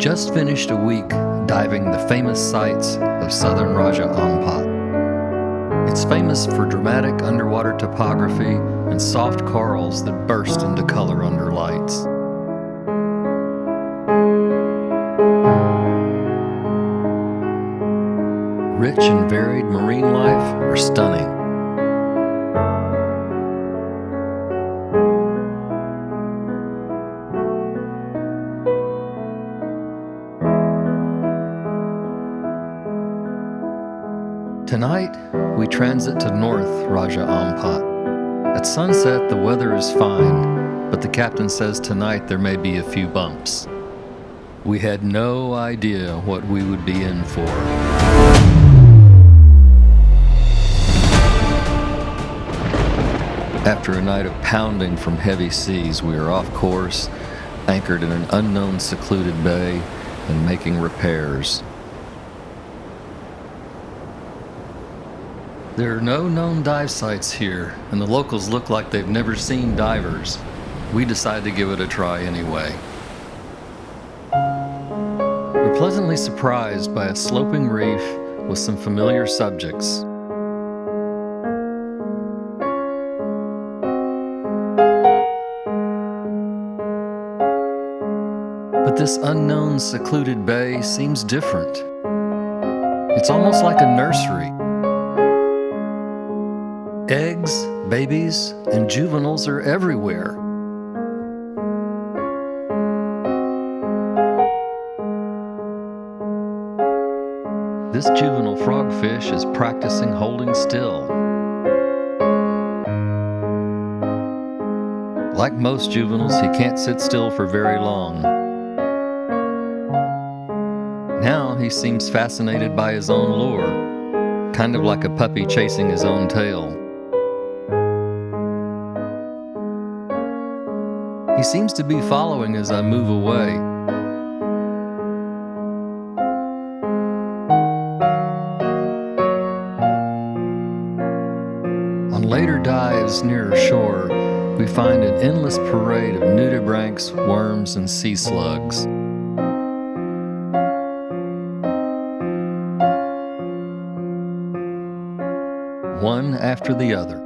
just finished a week diving the famous sights of southern Raja Ampat. It's famous for dramatic underwater topography and soft corals that burst into color under lights. Rich and varied marine life are stunning. Tonight, we transit to North Raja Ampat. At sunset, the weather is fine, but the captain says tonight there may be a few bumps. We had no idea what we would be in for. After a night of pounding from heavy seas, we are off course, anchored in an unknown secluded bay, and making repairs. There are no known dive sites here, and the locals look like they've never seen divers. We decide to give it a try anyway. We're pleasantly surprised by a sloping reef with some familiar subjects. But this unknown secluded bay seems different. It's almost like a nursery. Eggs, babies, and juveniles are everywhere. This juvenile frogfish is practicing holding still. Like most juveniles, he can't sit still for very long. Now he seems fascinated by his own lure, kind of like a puppy chasing his own tail. He seems to be following as I move away. On later dives nearer shore, we find an endless parade of nudibranchs, worms, and sea slugs. One after the other.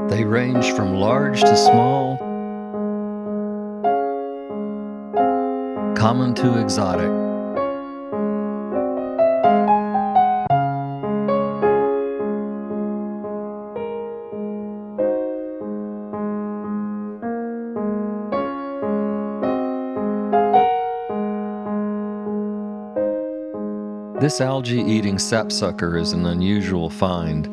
They range from large to small, common to exotic. This algae-eating sapsucker is an unusual find.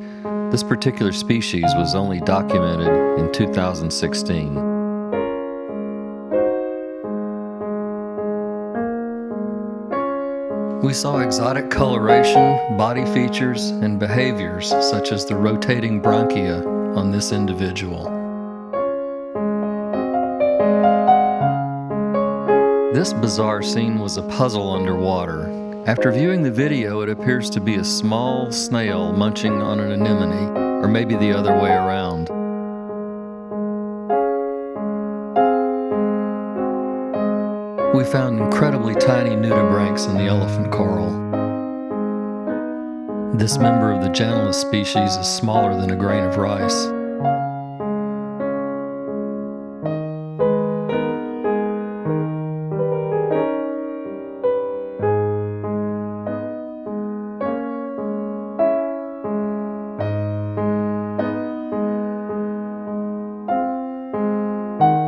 This particular species was only documented in 2016. We saw exotic coloration, body features, and behaviors such as the rotating bronchia on this individual. This bizarre scene was a puzzle underwater. After viewing the video, it appears to be a small snail munching on an anemone, or maybe the other way around. We found incredibly tiny nudibranchs in the elephant coral. This member of the Janus species is smaller than a grain of rice.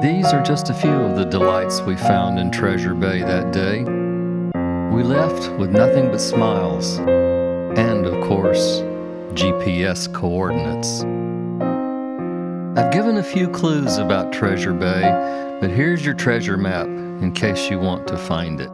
These are just a few of the delights we found in Treasure Bay that day. We left with nothing but smiles, and of course, GPS coordinates. I've given a few clues about Treasure Bay, but here's your treasure map in case you want to find it.